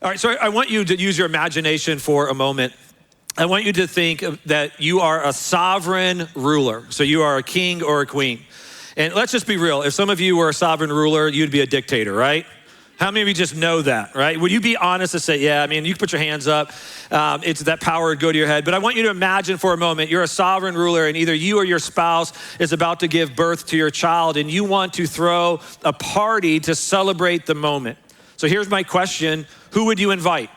All right, so I want you to use your imagination for a moment. I want you to think that you are a sovereign ruler. So you are a king or a queen. And let's just be real. If some of you were a sovereign ruler, you'd be a dictator, right? How many of you just know that, right? Would you be honest to say, yeah, I mean, you can put your hands up. It's that power would go to your head. But I want you to imagine for a moment, you're a sovereign ruler and either you or your spouse is about to give birth to your child and you want to throw a party to celebrate the moment. So here's my question. Who would you invite?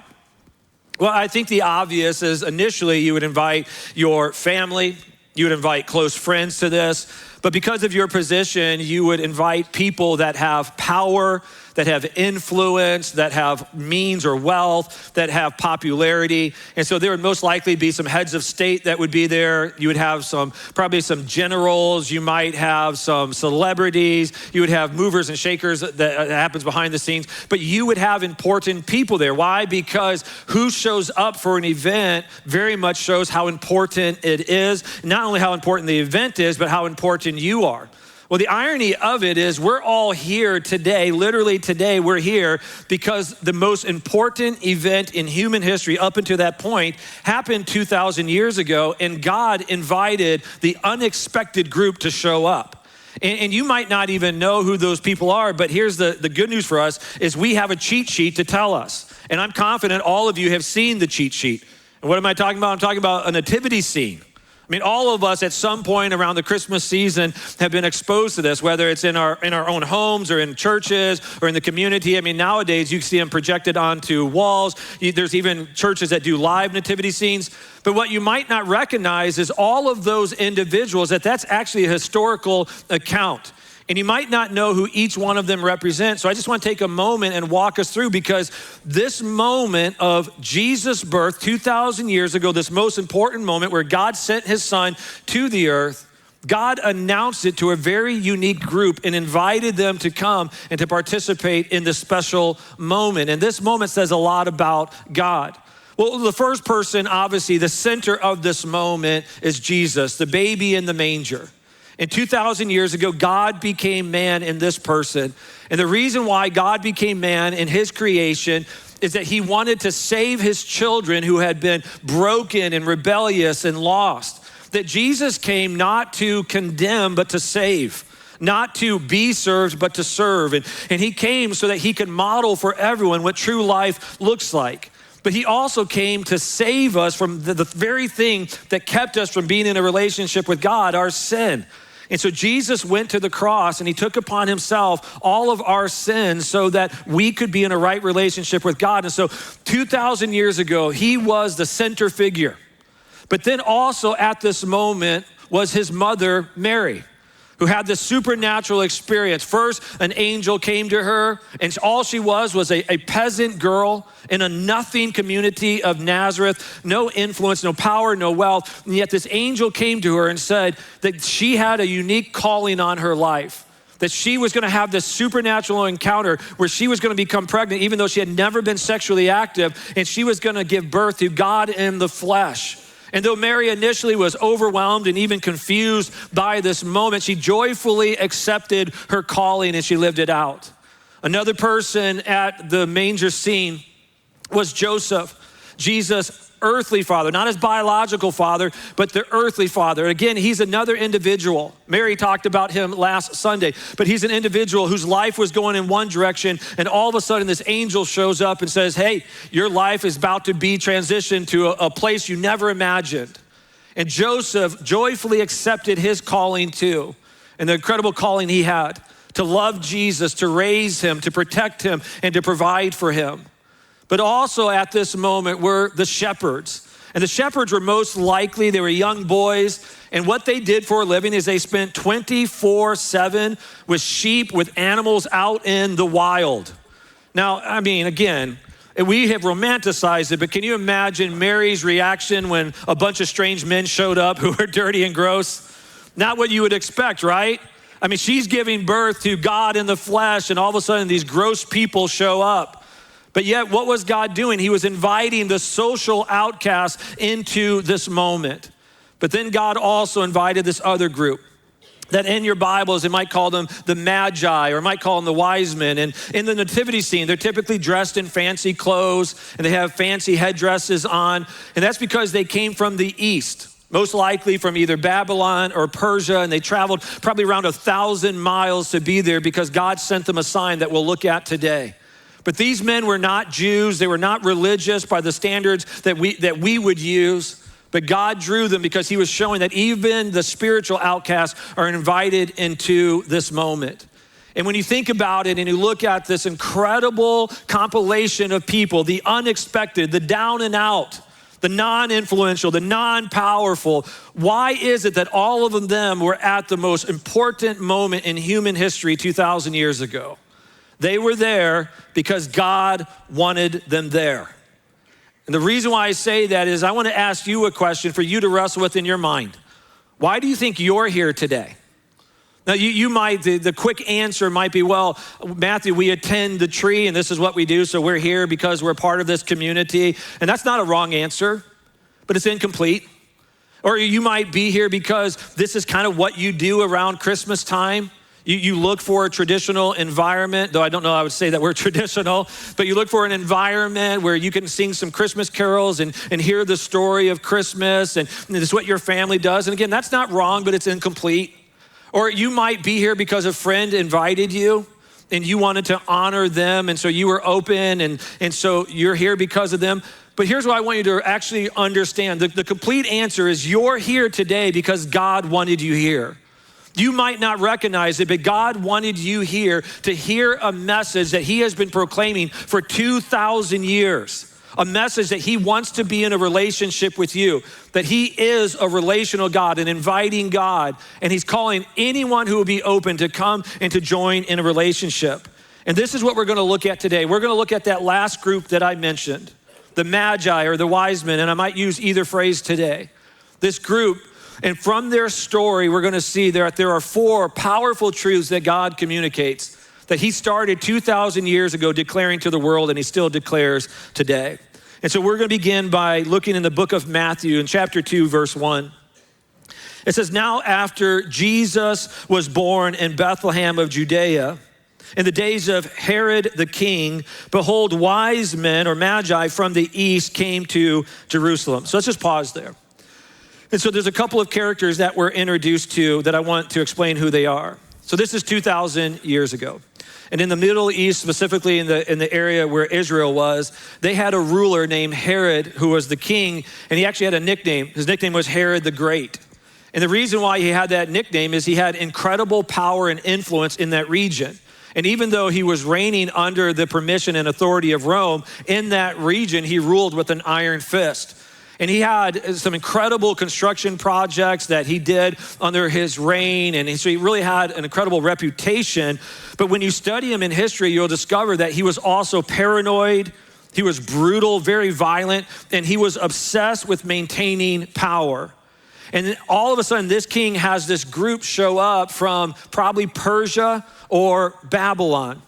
Well, I think the obvious is initially you would invite your family, you would invite close friends to this, but because of your position, you would invite people that have power, that have influence, that have means or wealth, that have popularity. And so there would most likely be some heads of state that would be there. You would have probably some generals. You might have some celebrities. You would have movers and shakers that happens behind the scenes. But you would have important people there. Why? Because who shows up for an event very much shows how important it is. Not only how important the event is, but how important you are. Well, the irony of it is we're all here today, literally today we're here because the most important event in human history up until that point happened 2,000 years ago, and God invited the unexpected group to show up. And you might not even know who those people are, but here's the good news for us is we have a cheat sheet to tell us. And I'm confident all of you have seen the cheat sheet. And what am I talking about? I'm talking about a nativity scene. I mean, all of us at some point around the Christmas season have been exposed to this, whether it's in our own homes or in churches or in the community. I mean, nowadays you see them projected onto walls. There's even churches that do live nativity scenes. But what you might not recognize is all of those individuals, that's actually a historical account. And you might not know who each one of them represents. So I just want to take a moment and walk us through because this moment of Jesus' birth 2,000 years ago, this most important moment where God sent his son to the earth, God announced it to a very unique group and invited them to come and to participate in this special moment. And this moment says a lot about God. Well, the first person, obviously, the center of this moment is Jesus, the baby in the manger. And 2,000 years ago, God became man in this person. And the reason why God became man in his creation is that he wanted to save his children who had been broken and rebellious and lost. That Jesus came not to condemn, but to save. Not to be served, but to serve. And he came so that he could model for everyone what true life looks like. But he also came to save us from the very thing that kept us from being in a relationship with God, our sin. And so Jesus went to the cross and he took upon himself all of our sins so that we could be in a right relationship with God. And so 2,000 years ago, he was the center figure. But then also at this moment was his mother, Mary, who had this supernatural experience. First, an angel came to her, and all she was a peasant girl in a nothing community of Nazareth, no influence, no power, no wealth. And yet this angel came to her and said that she had a unique calling on her life, that she was gonna have this supernatural encounter where she was gonna become pregnant, even though she had never been sexually active, and she was gonna give birth to God in the flesh. And though Mary initially was overwhelmed and even confused by this moment, she joyfully accepted her calling and she lived it out. Another person at the manger scene was Joseph, Jesus' earthly father, not his biological father, but the earthly father. Again, he's another individual. Mary talked about him last Sunday, but he's an individual whose life was going in one direction, and all of a sudden this angel shows up and says, hey, your life is about to be transitioned to a place you never imagined. And Joseph joyfully accepted his calling too, and the incredible calling he had to love Jesus, to raise him, to protect him, and to provide for him. But also at this moment were the shepherds. And the shepherds were most likely, they were young boys. And what they did for a living is they spent 24/7 with sheep, with animals out in the wild. Now, I mean, again, we have romanticized it, but can you imagine Mary's reaction when a bunch of strange men showed up who were dirty and gross? Not what you would expect, right? I mean, she's giving birth to God in the flesh, and all of a sudden these gross people show up. But yet, what was God doing? He was inviting the social outcasts into this moment. But then God also invited this other group. that in your Bibles, it might call them the Magi, or it might call them the wise men. And in the nativity scene, they're typically dressed in fancy clothes and they have fancy headdresses on. And that's because they came from the east, most likely from either Babylon or Persia. And they traveled probably around 1,000 miles to be there because God sent them a sign that we'll look at today. But these men were not Jews. They were not religious by the standards that we would use. But God drew them because he was showing that even the spiritual outcasts are invited into this moment. And when you think about it and you look at this incredible compilation of people, the unexpected, the down and out, the non-influential, the non-powerful, why is it that all of them were at the most important moment in human history 2,000 years ago? They were there because God wanted them there. And the reason why I say that is I want to ask you a question for you to wrestle with in your mind. Why do you think you're here today? Now, you might, the quick answer might be, well, Matthew, we attend the Tree and this is what we do, so we're here because we're part of this community. And that's not a wrong answer, but it's incomplete. Or you might be here because this is kind of what you do around Christmas time. You look for a traditional environment, though I don't know I would say that we're traditional, but you look for an environment where you can sing some Christmas carols and hear the story of Christmas, and this is what your family does. And again, that's not wrong, but it's incomplete. Or you might be here because a friend invited you and you wanted to honor them, and so you were open, and so you're here because of them. But here's what I want you to actually understand. The complete answer is you're here today because God wanted you here. You might not recognize it, but God wanted you here to hear a message that he has been proclaiming for 2,000 years. A message that he wants to be in a relationship with you, that he is a relational God, an inviting God, and he's calling anyone who will be open to come and to join in a relationship. And this is what we're gonna look at today. We're gonna look at that last group that I mentioned, the Magi or the wise men, and I might use either phrase today. This group, and from their story, we're gonna see that there are 4 powerful truths that God communicates that he started 2,000 years ago declaring to the world, and he still declares today. And so we're gonna begin by looking in the book of Matthew in chapter 2, verse 1. It says, now after Jesus was born in Bethlehem of Judea, in the days of Herod the king, behold, wise men or Magi from the east came to Jerusalem. So let's just pause there. And so there's a couple of characters that we're introduced to that I want to explain who they are. So this is 2,000 years ago. And in the Middle East, specifically in the area where Israel was, they had a ruler named Herod who was the king, and he actually had a nickname. His nickname was Herod the Great. And the reason why he had that nickname is he had incredible power and influence in that region. And even though he was reigning under the permission and authority of Rome, in that region, he ruled with an iron fist. And he had some incredible construction projects that he did under his reign. And so he really had an incredible reputation. But when you study him in history, you'll discover that he was also paranoid. He was brutal, very violent, and he was obsessed with maintaining power. And then all of a sudden, this king has this group show up from probably Persia or Babylon.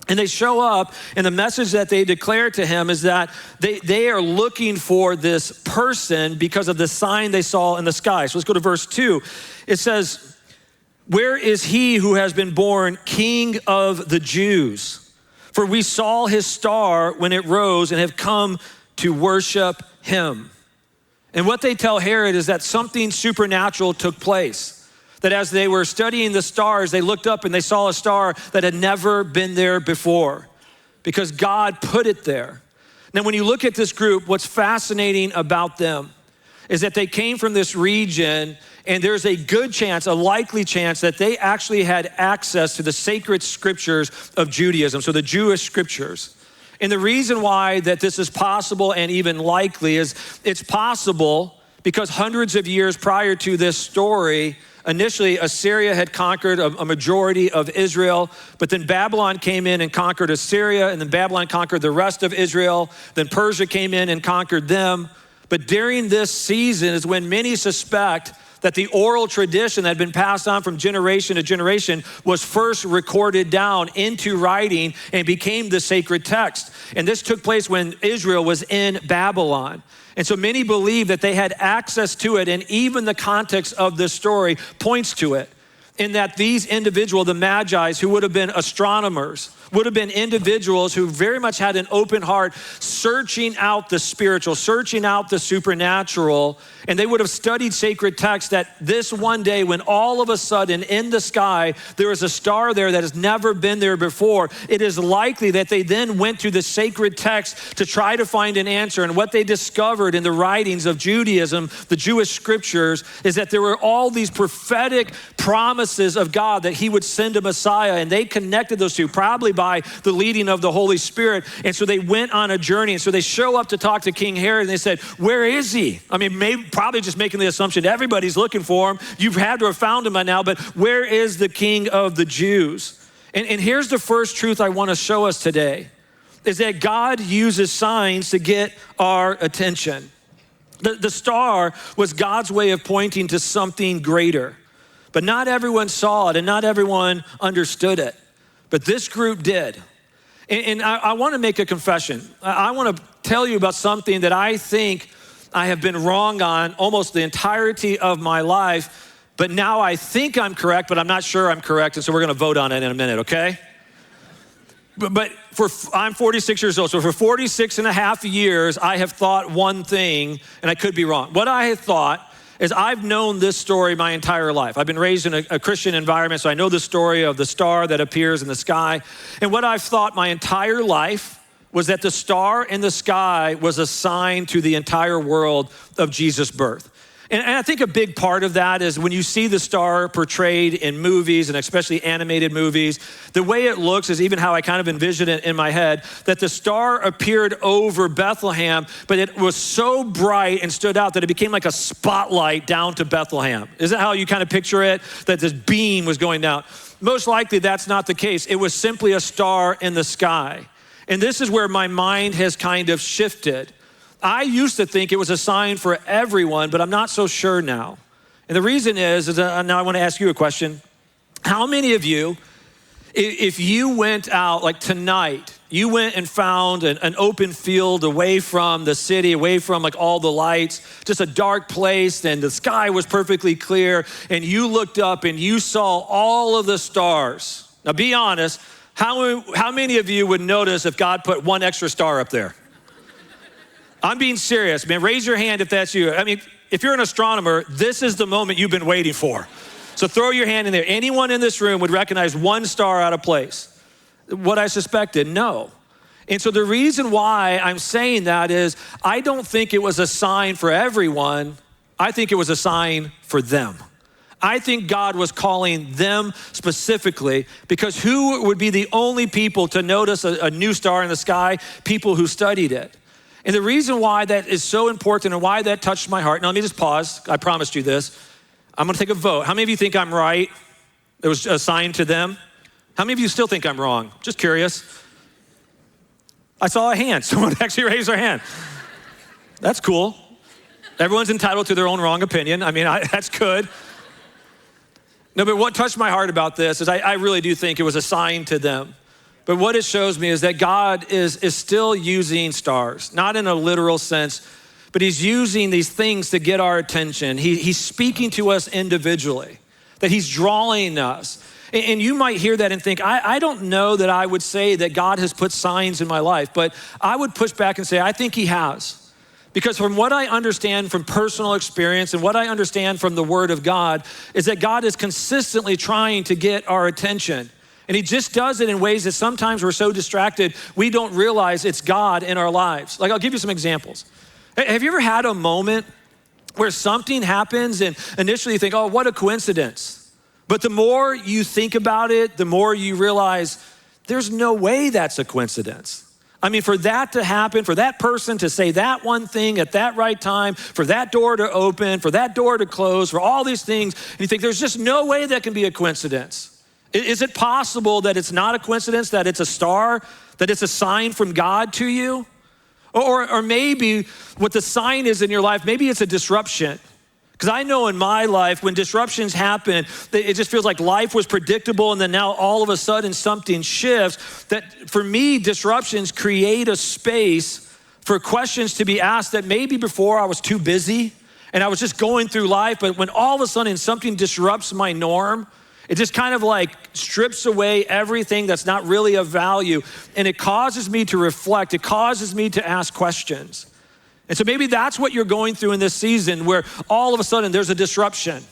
And they show up, and the message that they declare to him is that they are looking for this person because of the sign they saw in the sky. So let's go to verse 2. It says, where is he who has been born King of the Jews? For we saw his star when it rose and have come to worship him. And what they tell Herod is that something supernatural took place. That as they were studying the stars, they looked up and they saw a star that had never been there before because God put it there. Now, when you look at this group, what's fascinating about them is that they came from this region, and there's a good chance, a likely chance, that they actually had access to the sacred scriptures of Judaism, so the Jewish scriptures. And the reason why that this is possible and even likely is it's possible because hundreds of years prior to this story, initially, Assyria had conquered a majority of Israel, but then Babylon came in and conquered Assyria, and then Babylon conquered the rest of Israel. Then Persia came in and conquered them. But during this season is when many suspect that the oral tradition that had been passed on from generation to generation was first recorded down into writing and became the sacred text. And this took place when Israel was in Babylon. And so many believe that they had access to it, and even the context of this story points to it. in that these individuals, the Magi, who would have been astronomers, would have been individuals who very much had an open heart, searching out the spiritual, searching out the supernatural, and they would have studied sacred texts that this one day when all of a sudden in the sky, there is a star there that has never been there before, it is likely that they then went to the sacred text to try to find an answer. And what they discovered in the writings of Judaism, the Jewish scriptures, is that there were all these prophetic promises of God that he would send a Messiah, and they connected those two, probably by the leading of the Holy Spirit. And so they went on a journey. And so they show up to talk to King Herod, and they said, where is he? I mean, probably just making the assumption everybody's looking for him. You've had to have found him by now, but where is the King of the Jews? And here's the first truth I want to show us today, is that God uses signs to get our attention. The star was God's way of pointing to something greater, but not everyone saw it and not everyone understood it. But this group did. And I want to make a confession. I want to tell you about something that I think I have been wrong on almost the entirety of my life, but now I think I'm correct, but I'm not sure I'm correct, and so we're going to vote on it in a minute, okay? But I'm 46 years old, so for 46 and a half years, I have thought one thing, and I could be wrong. What I have thought is I've known this story my entire life. I've been raised in a Christian environment, so I know the story of the star that appears in the sky. And what I've thought my entire life was that the star in the sky was a sign to the entire world of Jesus' birth. And I think a big part of that is when you see the star portrayed in movies, and especially animated movies, the way it looks is even how I kind of envision it in my head, that the star appeared over Bethlehem, but it was so bright and stood out that it became like a spotlight down to Bethlehem. Is that how you kind of picture it? That this beam was going down? Most likely that's not the case. It was simply a star in the sky. And this is where my mind has kind of shifted. I used to think it was a sign for everyone, but I'm not so sure now. And the reason is now I want to ask you a question. How many of you, if you went out like tonight, you went and found an open field away from the city, away from like all the lights, just a dark place, and the sky was perfectly clear, and you looked up and you saw all of the stars. Now be honest, how many of you would notice if God put one extra star up there? I'm being serious, man. Raise your hand if that's you. I mean, if you're an astronomer, this is the moment you've been waiting for. So throw your hand in there. Anyone in this room would recognize one star out of place. What I suspected, no. And so the reason why I'm saying that is I don't think it was a sign for everyone. I think it was a sign for them. I think God was calling them specifically because who would be the only people to notice a new star in the sky? People who studied it. And the reason why that is so important and why that touched my heart, now let me just pause. I promised you this. I'm gonna take a vote. How many of you think I'm right? It was assigned to them. How many of you still think I'm wrong? Just curious. I saw a hand. Someone actually raised their hand. That's cool. Everyone's entitled to their own wrong opinion. I mean, that's good. No, but what touched my heart about this is I really do think it was assigned to them. But what it shows me is that God is still using stars, not in a literal sense, but he's using these things to get our attention. He's speaking to us individually, that he's drawing us. And you might hear that and think, I don't know that I would say that God has put signs in my life, but I would push back and say, I think he has. Because from what I understand from personal experience and what I understand from the word of God is that God is consistently trying to get our attention. And he just does it in ways that sometimes we're so distracted, we don't realize it's God in our lives. Like I'll give you some examples. Have you ever had a moment where something happens and initially you think, oh, what a coincidence. But the more you think about it, the more you realize there's no way that's a coincidence. I mean, for that to happen, for that person to say that one thing at that right time, for that door to open, for that door to close, for all these things, and you think there's just no way that can be a coincidence. Is it possible that it's not a coincidence, that it's a star, that it's a sign from God to you? Or maybe what the sign is in your life, maybe it's a disruption. Because I know in my life, when disruptions happen, it just feels like life was predictable and then now all of a sudden something shifts. That for me, disruptions create a space for questions to be asked that maybe before I was too busy and I was just going through life, but when all of a sudden something disrupts my norm, It just kind of like strips away everything that's not really of value. And it causes me to reflect. It causes me to ask questions. And so maybe that's what you're going through in this season, where all of a sudden there's a disruption.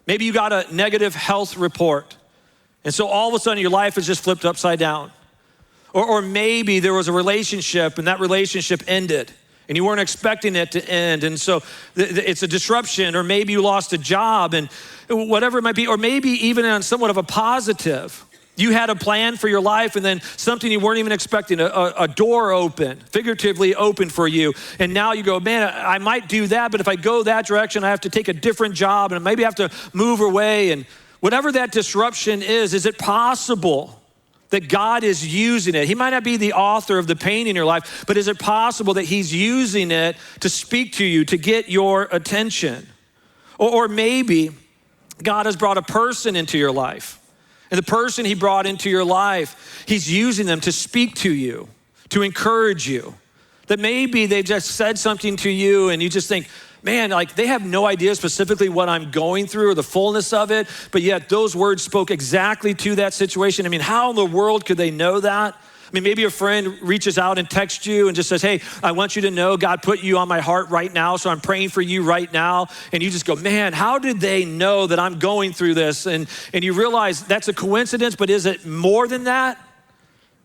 Maybe you got a negative health report. And so all of a sudden your life is just flipped upside down. Or maybe there was a relationship and that relationship ended and you weren't expecting it to end. And so it's a disruption, or maybe you lost a job, and whatever it might be. Or maybe even on somewhat of a positive, you had a plan for your life and then something you weren't even expecting, a door open, figuratively open for you. And now you go, man, I might do that, but if I go that direction, I have to take a different job and maybe I have to move away. And whatever that disruption is it possible that God is using it? He might not be the author of the pain in your life, but is it possible that he's using it to speak to you, to get your attention? Or maybe God has brought a person into your life. And the person he brought into your life, he's using them to speak to you, to encourage you. That maybe they just said something to you and you just think, man, like they have no idea specifically what I'm going through or the fullness of it, but yet those words spoke exactly to that situation. I mean, how in the world could they know that? I mean, maybe a friend reaches out and texts you and just says, hey, I want you to know God put you on my heart right now, so I'm praying for you right now. And you just go, man, how did they know that I'm going through this? And you realize that's a coincidence, but is it more than that?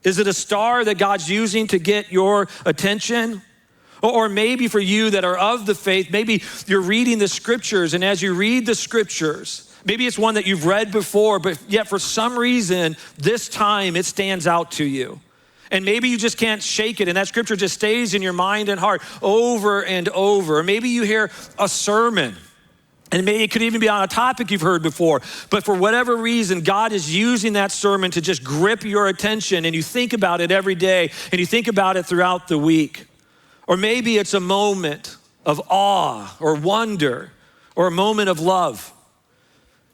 Is it a star that God's using to get your attention? Or maybe for you that are of the faith, maybe you're reading the scriptures, and as you read the scriptures, maybe it's one that you've read before, but yet for some reason, this time it stands out to you. And maybe you just can't shake it, and that scripture just stays in your mind and heart over and over. Or maybe you hear a sermon, and maybe it could even be on a topic you've heard before, but for whatever reason, God is using that sermon to just grip your attention, and you think about it every day, and you think about it throughout the week. Or maybe it's a moment of awe or wonder or a moment of love.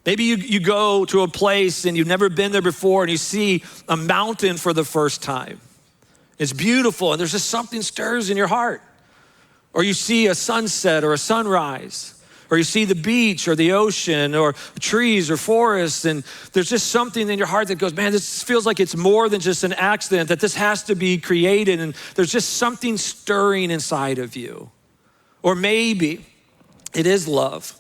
Maybe you go to a place and you've never been there before and you see a mountain for the first time. It's beautiful and there's just something stirs in your heart. Or you see a sunset or a sunrise. Or you see the beach or the ocean or trees or forests, and there's just something in your heart that goes, man, this feels like it's more than just an accident, that this has to be created, and there's just something stirring inside of you. Or maybe it is love.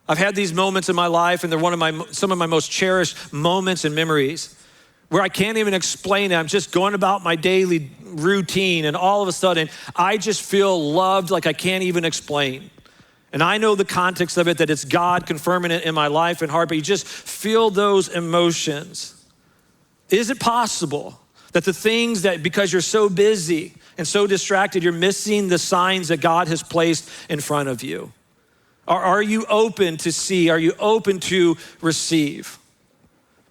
I've had these moments in my life, and they're some of my most cherished moments and memories, where I can't even explain it. I'm just going about my daily routine, and all of a sudden, I just feel loved like I can't even explain. And I know the context of it, that it's God confirming it in my life and heart, but you just feel those emotions. Is it possible that the things that, because you're so busy and so distracted, you're missing the signs that God has placed in front of you? Are you open to see? Are you open to receive?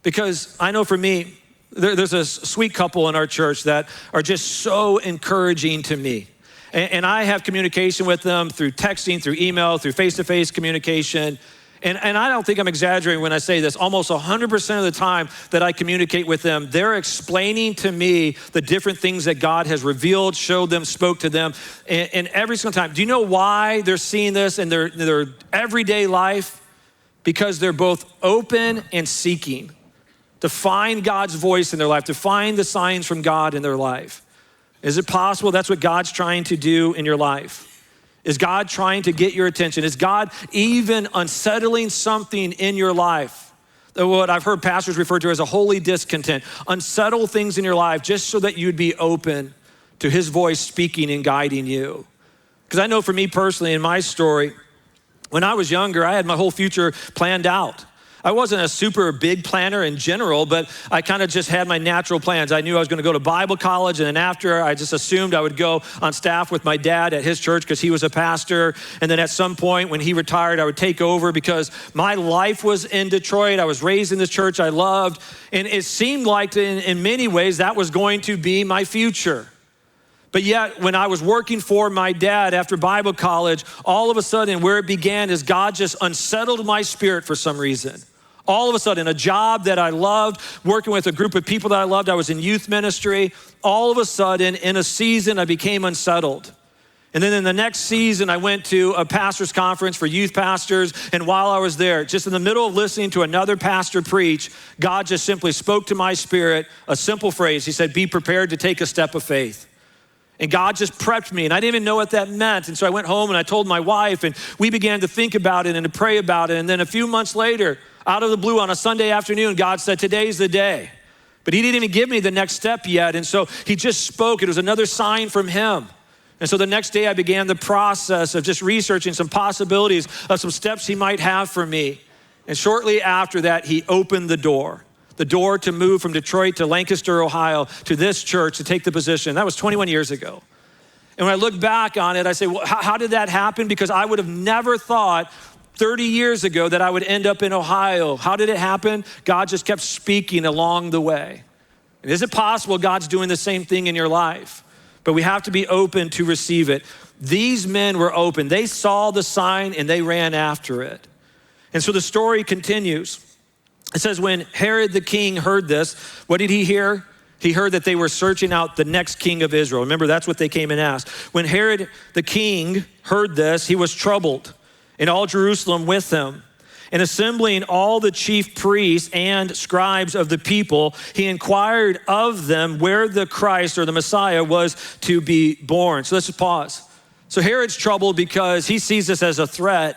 Because I know for me, there's a sweet couple in our church that are just so encouraging to me. And I have communication with them through texting, through email, through face-to-face communication. And I don't think I'm exaggerating when I say this. Almost 100% of the time that I communicate with them, they're explaining to me the different things that God has revealed, showed them, spoke to them. And every single time, do you know why they're seeing this in their everyday life? Because they're both open and seeking to find God's voice in their life, to find the signs from God in their life. Is it possible that's what God's trying to do in your life? Is God trying to get your attention? Is God even unsettling something in your life? What I've heard pastors refer to as a holy discontent. Unsettle things in your life just so that you'd be open to his voice speaking and guiding you. Because I know for me personally, in my story, when I was younger, I had my whole future planned out. I wasn't a super big planner in general, but I kind of just had my natural plans. I knew I was going to go to Bible college, and then after, I just assumed I would go on staff with my dad at his church because he was a pastor. And then at some point when he retired, I would take over because my life was in Detroit. I was raised in this church I loved, and it seemed like in many ways that was going to be my future. But yet, when I was working for my dad after Bible college, all of a sudden where it began is God just unsettled my spirit for some reason. All of a sudden, a job that I loved, working with a group of people that I loved, I was in youth ministry. All of a sudden, in a season, I became unsettled. And then in the next season, I went to a pastor's conference for youth pastors. And while I was there, just in the middle of listening to another pastor preach, God just simply spoke to my spirit a simple phrase. He said, be prepared to take a step of faith. And God just prepped me, and I didn't even know what that meant. And so I went home and I told my wife, and we began to think about it and to pray about it. And then a few months later, out of the blue on a Sunday afternoon, God said, today's the day. But he didn't even give me the next step yet. And so he just spoke. It was another sign from him. And so the next day I began the process of just researching some possibilities of some steps he might have for me. And shortly after that, he opened the door to move from Detroit to Lancaster, Ohio, to this church to take the position. That was 21 years ago. And when I look back on it, I say, well, how did that happen? Because I would have never thought 30 years ago that I would end up in Ohio. How did it happen? God just kept speaking along the way. And is it possible God's doing the same thing in your life? But we have to be open to receive it. These men were open. They saw the sign and they ran after it. And so the story continues. It says when Herod the king heard this, what did he hear? He heard that they were searching out the next king of Israel. Remember, that's what they came and asked. When Herod the king heard this, he was troubled, and all Jerusalem with him. And assembling all the chief priests and scribes of the people, he inquired of them where the Christ or the Messiah was to be born. So let's just pause. So Herod's troubled because he sees this as a threat.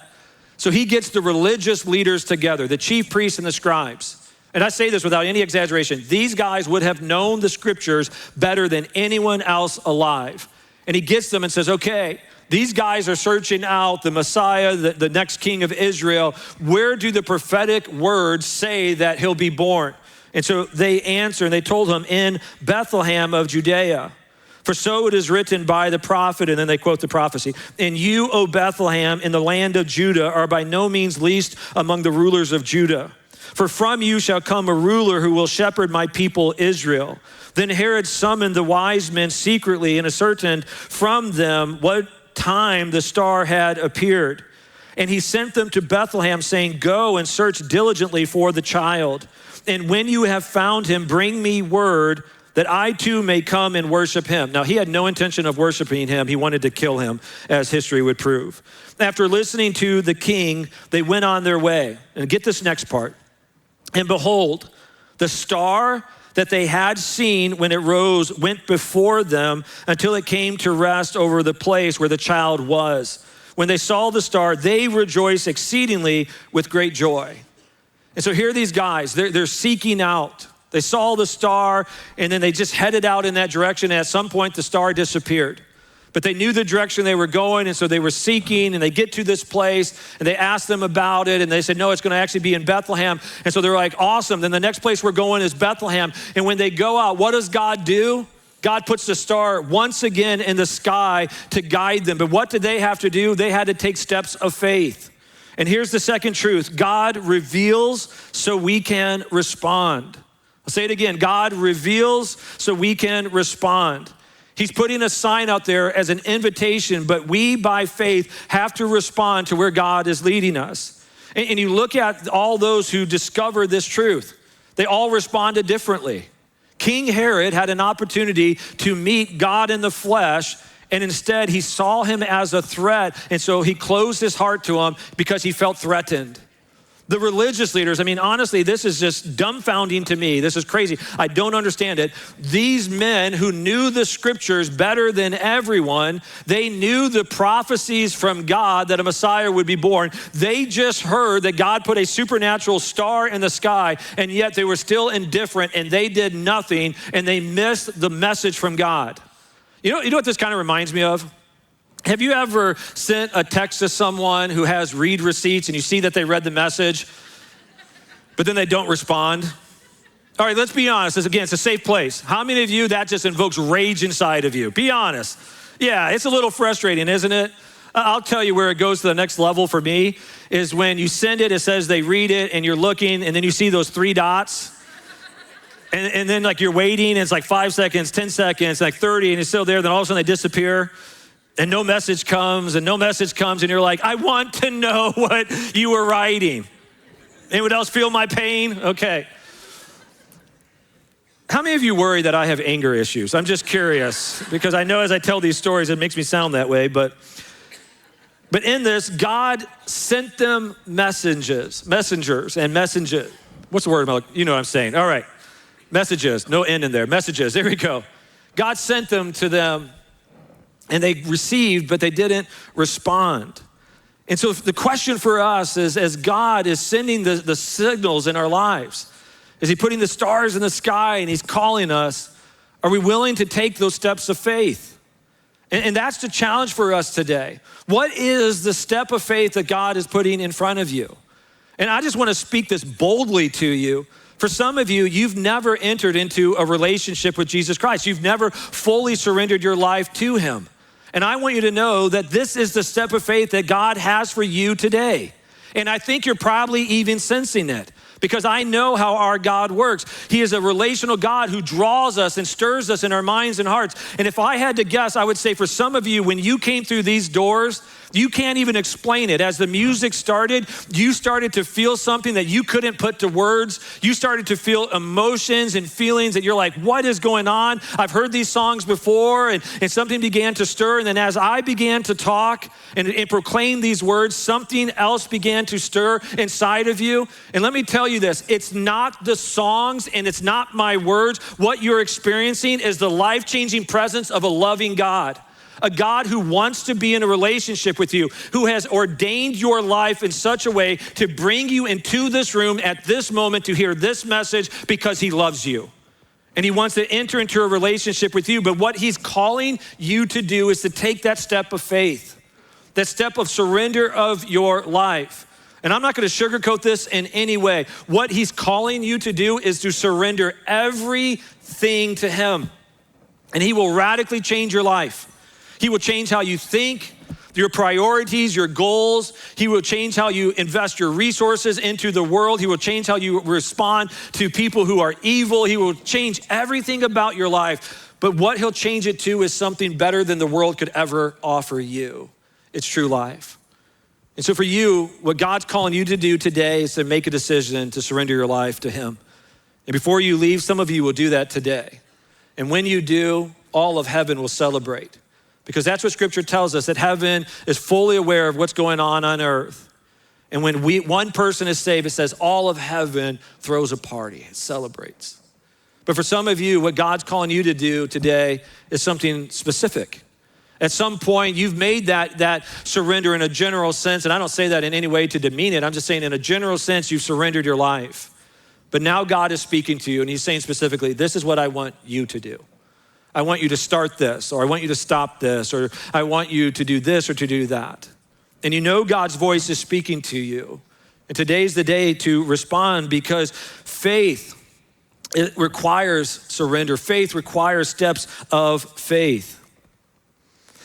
So he gets the religious leaders together, the chief priests and the scribes. And I say this without any exaggeration. These guys would have known the scriptures better than anyone else alive. And he gets them and says, okay, these guys are searching out the Messiah, the next king of Israel. Where do the prophetic words say that he'll be born? And so they answer and they told him in Bethlehem of Judea. For so it is written by the prophet, and then they quote the prophecy. And you, O Bethlehem, in the land of Judah, are by no means least among the rulers of Judah. For from you shall come a ruler who will shepherd my people Israel. Then Herod summoned the wise men secretly and ascertained from them what time the star had appeared. And he sent them to Bethlehem, saying, go and search diligently for the child. And when you have found him, bring me word that I too may come and worship him. Now, he had no intention of worshiping him. He wanted to kill him, as history would prove. After listening to the king, they went on their way. And get this next part. And behold, the star that they had seen when it rose went before them until it came to rest over the place where the child was. When they saw the star, they rejoiced exceedingly with great joy. And so here are these guys, they're seeking out. They saw the star, and then they just headed out in that direction. And at some point, the star disappeared. But they knew the direction they were going, and so they were seeking, and they get to this place, and they asked them about it, and they said, no, it's going to actually be in Bethlehem. And so they're like, awesome. Then the next place we're going is Bethlehem. And when they go out, what does God do? God puts the star once again in the sky to guide them. But what did they have to do? They had to take steps of faith. And here's the second truth. God reveals so we can respond. I'll say it again. God reveals so we can respond. He's putting a sign out there as an invitation, but we by faith have to respond to where God is leading us. And you look at all those who discover this truth, they all responded differently. King Herod had an opportunity to meet God in the flesh, and instead he saw him as a threat, and so he closed his heart to him because he felt threatened. The religious leaders, I mean, honestly, this is just dumbfounding to me. This is crazy. I don't understand it. These men who knew the scriptures better than everyone, they knew the prophecies from God that a Messiah would be born. They just heard that God put a supernatural star in the sky, and yet they were still indifferent, and they did nothing, and they missed the message from God. You know what this kind of reminds me of? Have you ever sent a text to someone who has read receipts and you see that they read the message, but then they don't respond? All right, let's be honest. Again, it's a safe place. How many of you, that just invokes rage inside of you? Be honest. Yeah, it's a little frustrating, isn't it? I'll tell you where it goes to the next level for me is when you send it, it says they read it and you're looking and then you see those 3 dots. And then like you're waiting and it's like 5 seconds, 10 seconds, like 30 and it's still there. Then all of a sudden they disappear. And no message comes, and you're like, I want to know what you were writing. Anyone else feel my pain? Okay. How many of you worry that I have anger issues? I'm just curious because I know as I tell these stories, it makes me sound that way. But in this, God sent them messengers. What's the word? You know what I'm saying. All right. Messages, no N in there. Messages, there we go. God sent them to them and they received, but they didn't respond. And so the question for us is, as God is sending the signals in our lives, is he putting the stars in the sky and he's calling us, are we willing to take those steps of faith? And that's the challenge for us today. What is the step of faith that God is putting in front of you? And I just want to speak this boldly to you. For some of you, you've never entered into a relationship with Jesus Christ. You've never fully surrendered your life to him. And I want you to know that this is the step of faith that God has for you today. And I think you're probably even sensing it, because I know how our God works. He is a relational God who draws us and stirs us in our minds and hearts. And if I had to guess, I would say for some of you, when you came through these doors, you can't even explain it. As the music started, you started to feel something that you couldn't put to words. You started to feel emotions and feelings that you're like, what is going on? I've heard these songs before, and something began to stir. And then as I began to talk and proclaim these words, something else began to stir inside of you. And let me tell you this, it's not the songs and it's not my words. What you're experiencing is the life-changing presence of a loving God. A God who wants to be in a relationship with you, who has ordained your life in such a way to bring you into this room at this moment to hear this message because he loves you. And he wants to enter into a relationship with you. But what he's calling you to do is to take that step of faith, that step of surrender of your life. And I'm not going to sugarcoat this in any way. What he's calling you to do is to surrender everything to him. And he will radically change your life. He will change how you think, your priorities, your goals. He will change how you invest your resources into the world. He will change how you respond to people who are evil. He will change everything about your life. But what he'll change it to is something better than the world could ever offer you. It's true life. And so for you, what God's calling you to do today is to make a decision to surrender your life to him. And before you leave, some of you will do that today. And when you do, all of heaven will celebrate. Because that's what scripture tells us, that heaven is fully aware of what's going on earth. And when one person is saved, it says all of heaven throws a party, it celebrates. But for some of you, what God's calling you to do today is something specific. At some point, you've made that surrender in a general sense, and I don't say that in any way to demean it. I'm just saying in a general sense, you've surrendered your life. But now God is speaking to you, and he's saying specifically, this is what I want you to do. I want you to start this, or I want you to stop this, or I want you to do this or to do that. And you know God's voice is speaking to you. And today's the day to respond, because faith, it requires surrender. Faith requires steps of faith.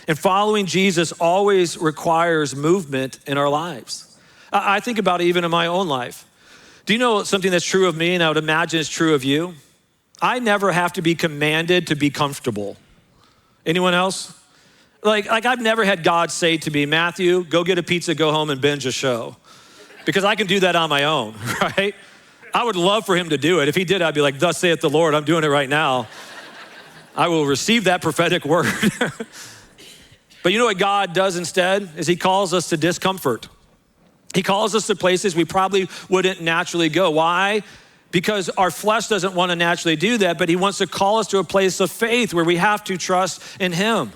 And following Jesus always requires movement in our lives. I think about it even in my own life. Do you know something that's true of me, and I would imagine is true of you? I never have to be commanded to be comfortable. Anyone else? Like I've never had God say to me, Matthew, go get a pizza, go home and binge a show. Because I can do that on my own, right? I would love for him to do it. If he did, I'd be like, thus saith the Lord, I'm doing it right now. I will receive that prophetic word. But you know what God does instead? Is he calls us to discomfort. He calls us to places we probably wouldn't naturally go. Why? Because our flesh doesn't want to naturally do that, but he wants to call us to a place of faith where we have to trust in him.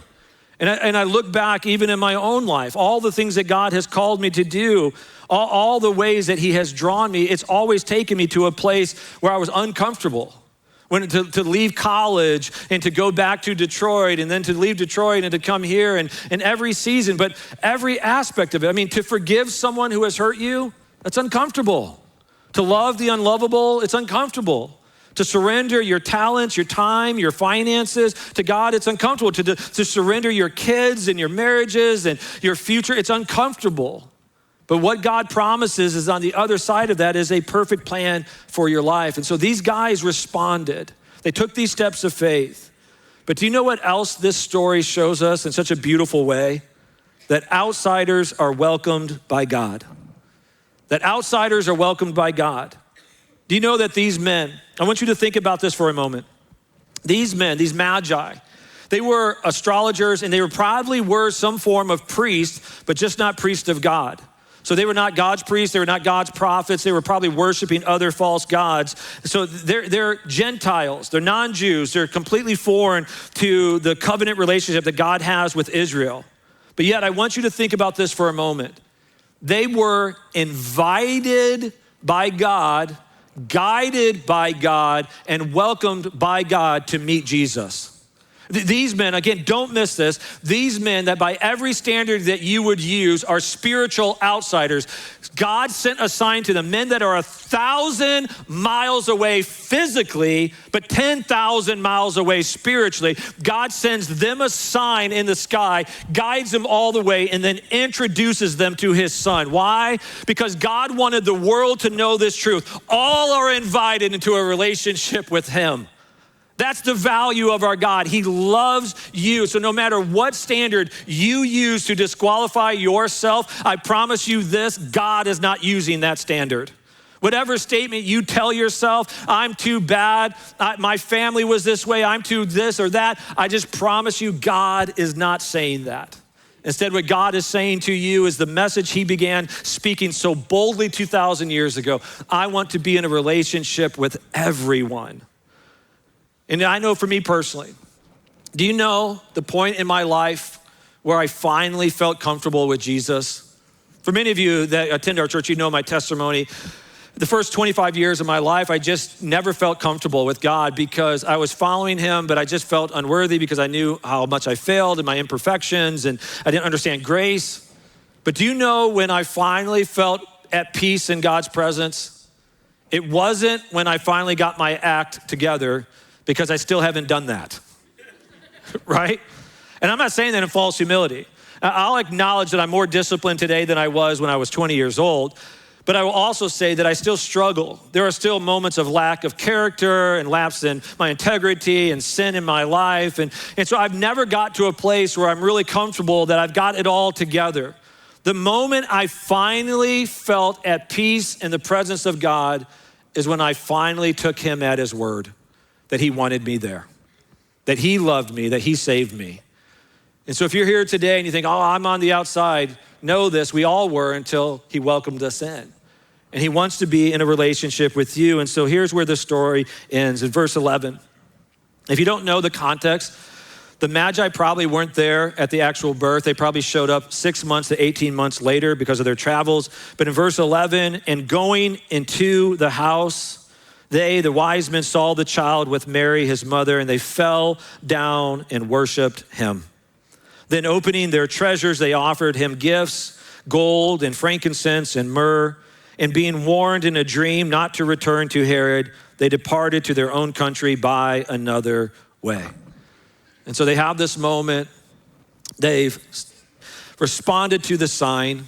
And I look back even in my own life, all the things that God has called me to do, all the ways that he has drawn me, it's always taken me to a place where I was uncomfortable. When to leave college and to go back to Detroit, and then to leave Detroit and to come here, and every season, but every aspect of it. I mean, to forgive someone who has hurt you, that's uncomfortable. To love the unlovable, it's uncomfortable. To surrender your talents, your time, your finances to God, it's uncomfortable. To surrender your kids and your marriages and your future, it's uncomfortable. But what God promises is on the other side of that is a perfect plan for your life. And so these guys responded. They took these steps of faith. But do you know what else this story shows us in such a beautiful way? That outsiders are welcomed by God. That outsiders are welcomed by God. Do you know that these men, I want you to think about this for a moment. These men, these magi, they were astrologers and they probably were some form of priest, but just not priest of God. So they were not God's priests, they were not God's prophets, they were probably worshiping other false gods. So they're Gentiles, they're non-Jews, they're completely foreign to the covenant relationship that God has with Israel. But yet I want you to think about this for a moment. They were invited by God, guided by God, and welcomed by God to meet Jesus. These men, again, don't miss this. These men that by every standard that you would use are spiritual outsiders. God sent a sign to them, men that are 1,000 miles away physically, but 10,000 miles away spiritually. God sends them a sign in the sky, guides them all the way, and then introduces them to his son. Why? Because God wanted the world to know this truth. All are invited into a relationship with him. That's the value of our God. He loves you. So no matter what standard you use to disqualify yourself, I promise you this, God is not using that standard. Whatever statement you tell yourself, I'm too bad, my family was this way, I'm too this or that, I just promise you God is not saying that. Instead, what God is saying to you is the message he began speaking so boldly 2,000 years ago. I want to be in a relationship with everyone. And I know for me personally, do you know the point in my life where I finally felt comfortable with Jesus? For many of you that attend our church, you know my testimony. The first 25 years of my life, I just never felt comfortable with God because I was following him, but I just felt unworthy because I knew how much I failed and my imperfections, and I didn't understand grace. But do you know when I finally felt at peace in God's presence? It wasn't when I finally got my act together, because I still haven't done that, right? And I'm not saying that in false humility. I'll acknowledge that I'm more disciplined today than I was when I was 20 years old, but I will also say that I still struggle. There are still moments of lack of character and lapse in my integrity and sin in my life. And so I've never got to a place where I'm really comfortable that I've got it all together. The moment I finally felt at peace in the presence of God is when I finally took him at his word. That he wanted me there, that he loved me, that he saved me. And so if you're here today and you think, oh, I'm on the outside, know this, we all were until he welcomed us in. And he wants to be in a relationship with you. And so here's where the story ends in verse 11. If you don't know the context, the Magi probably weren't there at the actual birth. They probably showed up 6 months to 18 months later because of their travels. But in verse 11, and going into the house, they, the wise men, saw the child with Mary, his mother, and they fell down and worshiped him. Then opening their treasures, they offered him gifts, gold and frankincense and myrrh. And being warned in a dream not to return to Herod, they departed to their own country by another way. And so they have this moment. They've responded to the sign.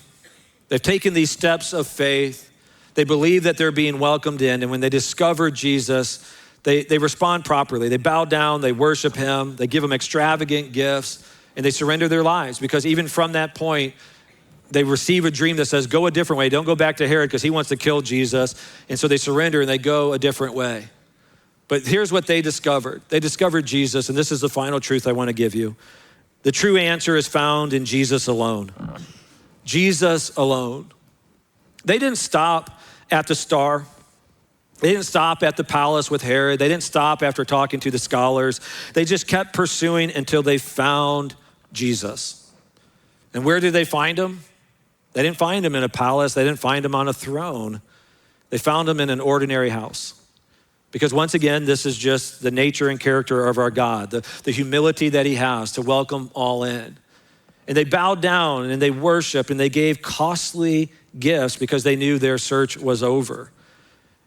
They've taken these steps of faith. They believe that they're being welcomed in, and when they discover Jesus, they respond properly. They bow down, they worship him, they give him extravagant gifts, and they surrender their lives, because even from that point, they receive a dream that says, go a different way. Don't go back to Herod because he wants to kill Jesus. And so they surrender and they go a different way. But here's what they discovered. They discovered Jesus, and this is the final truth I want to give you. The true answer is found in Jesus alone. Jesus alone. They didn't stop at the star. They didn't stop at the palace with Herod. They didn't stop after talking to the scholars. They just kept pursuing until they found Jesus. And where did they find him? They didn't find him in a palace. They didn't find him on a throne. They found him in an ordinary house. Because once again, this is just the nature and character of our God, the humility that he has to welcome all in. And they bowed down and they worshiped and they gave costly gifts because they knew their search was over.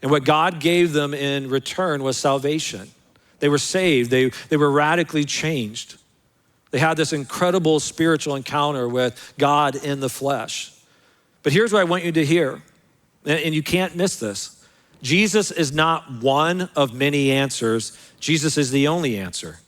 And what God gave them in return was salvation. They were saved. They were radically changed. They had this incredible spiritual encounter with God in the flesh. But here's what I want you to hear, and you can't miss this. Jesus is not one of many answers. Jesus is the only answer.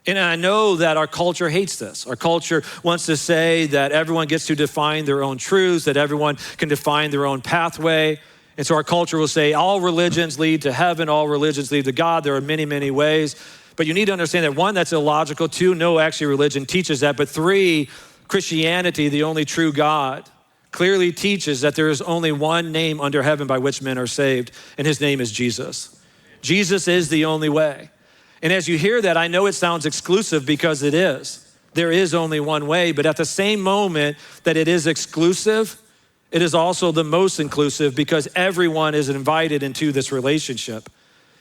And I know that our culture hates this. Our culture wants to say that everyone gets to define their own truths, that everyone can define their own pathway. And so our culture will say all religions lead to heaven, all religions lead to God. There are many, many ways. But you need to understand that one, that's illogical. Two, no, actually religion teaches that. But three, Christianity, the only true God, clearly teaches that there is only one name under heaven by which men are saved, and his name is Jesus. Jesus is the only way. And as you hear that, I know it sounds exclusive because it is. There is only one way, but at the same moment that it is exclusive, it is also the most inclusive because everyone is invited into this relationship.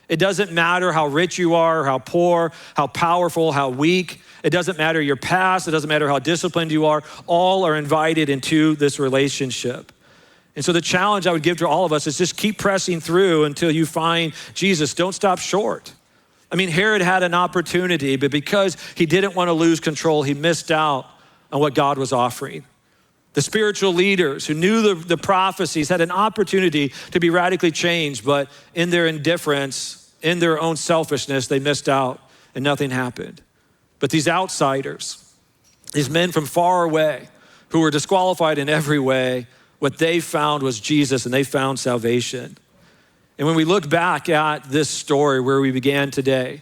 It doesn't matter how rich you are, how poor, how powerful, how weak. It doesn't matter your past. It doesn't matter how disciplined you are. All are invited into this relationship. And so the challenge I would give to all of us is just keep pressing through until you find Jesus. Don't stop short. I mean, Herod had an opportunity, but because he didn't want to lose control, he missed out on what God was offering. The spiritual leaders who knew the prophecies had an opportunity to be radically changed, but in their indifference, in their own selfishness, they missed out and nothing happened. But these outsiders, these men from far away who were disqualified in every way, what they found was Jesus and they found salvation. And when we look back at this story where we began today,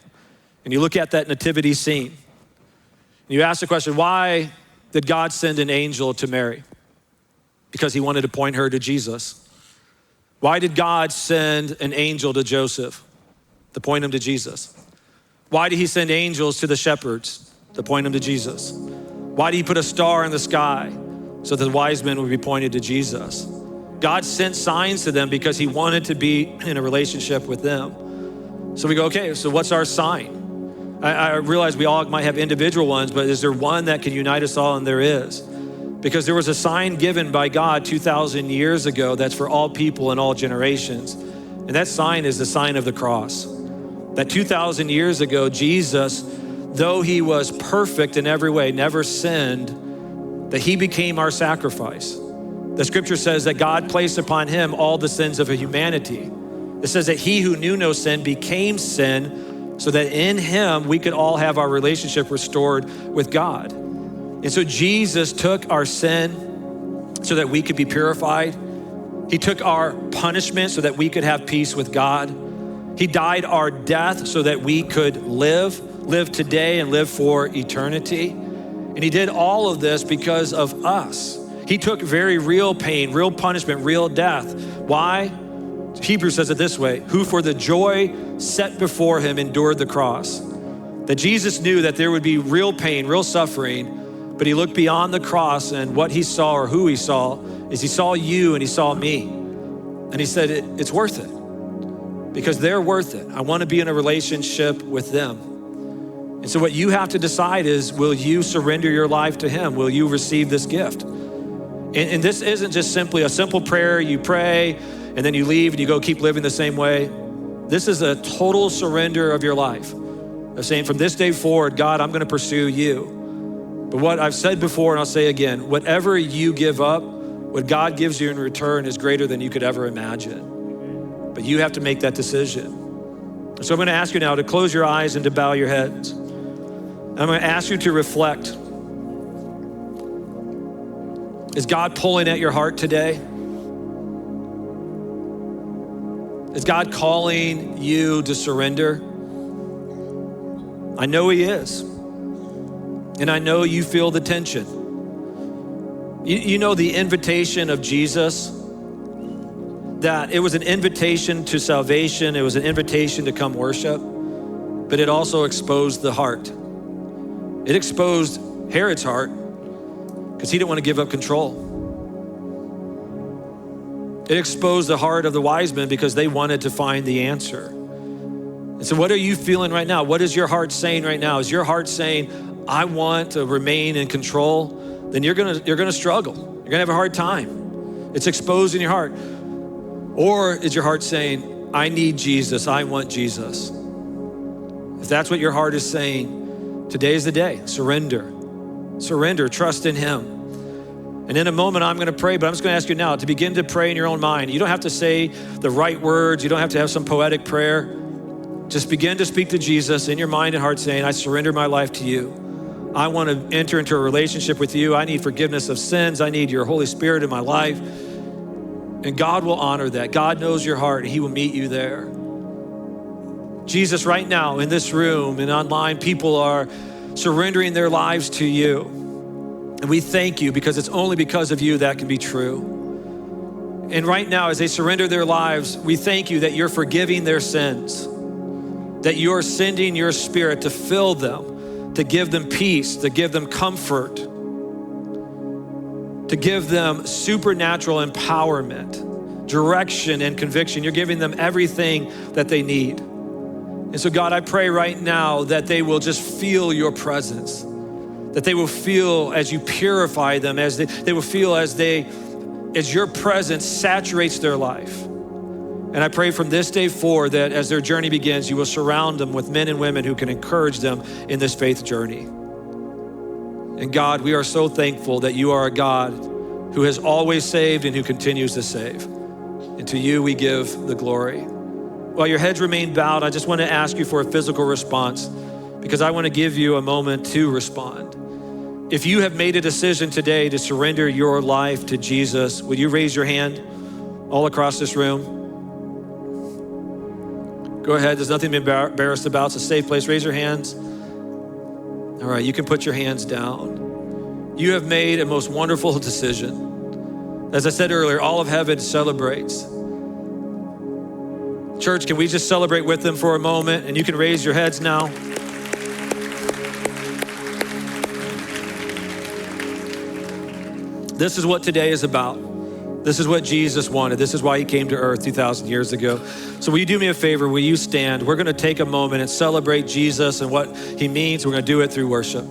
and you look at that nativity scene, you ask the question, why did God send an angel to Mary? Because he wanted to point her to Jesus. Why did God send an angel to Joseph? To point him to Jesus. Why did he send angels to the shepherds? To point them to Jesus. Why did he put a star in the sky so that the wise men would be pointed to Jesus? God sent signs to them because he wanted to be in a relationship with them. So we go, okay, so what's our sign? I realize we all might have individual ones, but is there one that can unite us all? And there is. Because there was a sign given by God 2,000 years ago that's for all people and all generations. And that sign is the sign of the cross. That 2,000 years ago, Jesus, though he was perfect in every way, never sinned, that he became our sacrifice. The scripture says that God placed upon him all the sins of humanity. It says that he who knew no sin became sin so that in him we could all have our relationship restored with God. And so Jesus took our sin so that we could be purified. He took our punishment so that we could have peace with God. He died our death so that we could live today and live for eternity. And he did all of this because of us. He took very real pain, real punishment, real death. Why? Hebrews says it this way, who for the joy set before him endured the cross. That Jesus knew that there would be real pain, real suffering, but he looked beyond the cross, and what he saw or who he saw is he saw you and he saw me. And he said, it's worth it because they're worth it. I want to be in a relationship with them. And so what you have to decide is, will you surrender your life to him? Will you receive this gift? And this isn't just simply a simple prayer you pray and then you leave and you go keep living the same way. This is a total surrender of your life. Of saying from this day forward, God, I'm gonna pursue you. But what I've said before and I'll say again, whatever you give up, what God gives you in return is greater than you could ever imagine. But you have to make that decision. So I'm gonna ask you now to close your eyes and to bow your heads. I'm gonna ask you to reflect. Is God pulling at your heart today? Is God calling you to surrender? I know he is. And I know you feel the tension. You know the invitation of Jesus, that it was an invitation to salvation. It was an invitation to come worship, but it also exposed the heart. It exposed Herod's heart, because he didn't want to give up control. It exposed the heart of the wise men because they wanted to find the answer. And so what are you feeling right now? What is your heart saying right now? Is your heart saying, I want to remain in control? Then you're gonna struggle. You're gonna have a hard time. It's exposing your heart. Or is your heart saying, I need Jesus, I want Jesus? If that's what your heart is saying, today is the day. Surrender, trust in him. And in a moment, I'm gonna pray, but I'm just gonna ask you now to begin to pray in your own mind. You don't have to say the right words. You don't have to have some poetic prayer. Just begin to speak to Jesus in your mind and heart saying, I surrender my life to you. I wanna enter into a relationship with you. I need forgiveness of sins. I need your Holy Spirit in my life. And God will honor that. God knows your heart and he will meet you there. Jesus, right now in this room and online, people are surrendering their lives to you. And we thank you because it's only because of you that can be true. And right now, as they surrender their lives, we thank you that you're forgiving their sins, that you're sending your Spirit to fill them, to give them peace, to give them comfort, to give them supernatural empowerment, direction, and conviction. You're giving them everything that they need. And so God, I pray right now that they will just feel your presence, that they will feel as you purify them, as they will feel as your presence saturates their life. And I pray from this day forward that as their journey begins, you will surround them with men and women who can encourage them in this faith journey. And God, we are so thankful that you are a God who has always saved and who continues to save. And to you we give the glory. While your heads remain bowed, I just want to ask you for a physical response because I want to give you a moment to respond. If you have made a decision today to surrender your life to Jesus, will you raise your hand all across this room? Go ahead, there's nothing to be embarrassed about. It's a safe place. Raise your hands. All right, you can put your hands down. You have made a most wonderful decision. As I said earlier, all of heaven celebrates. Church, can we just celebrate with them for a moment? And you can raise your heads now. This is what today is about. This is what Jesus wanted. This is why he came to earth 2,000 years ago. So will you do me a favor? Will you stand? We're going to take a moment and celebrate Jesus and what he means. We're going to do it through worship.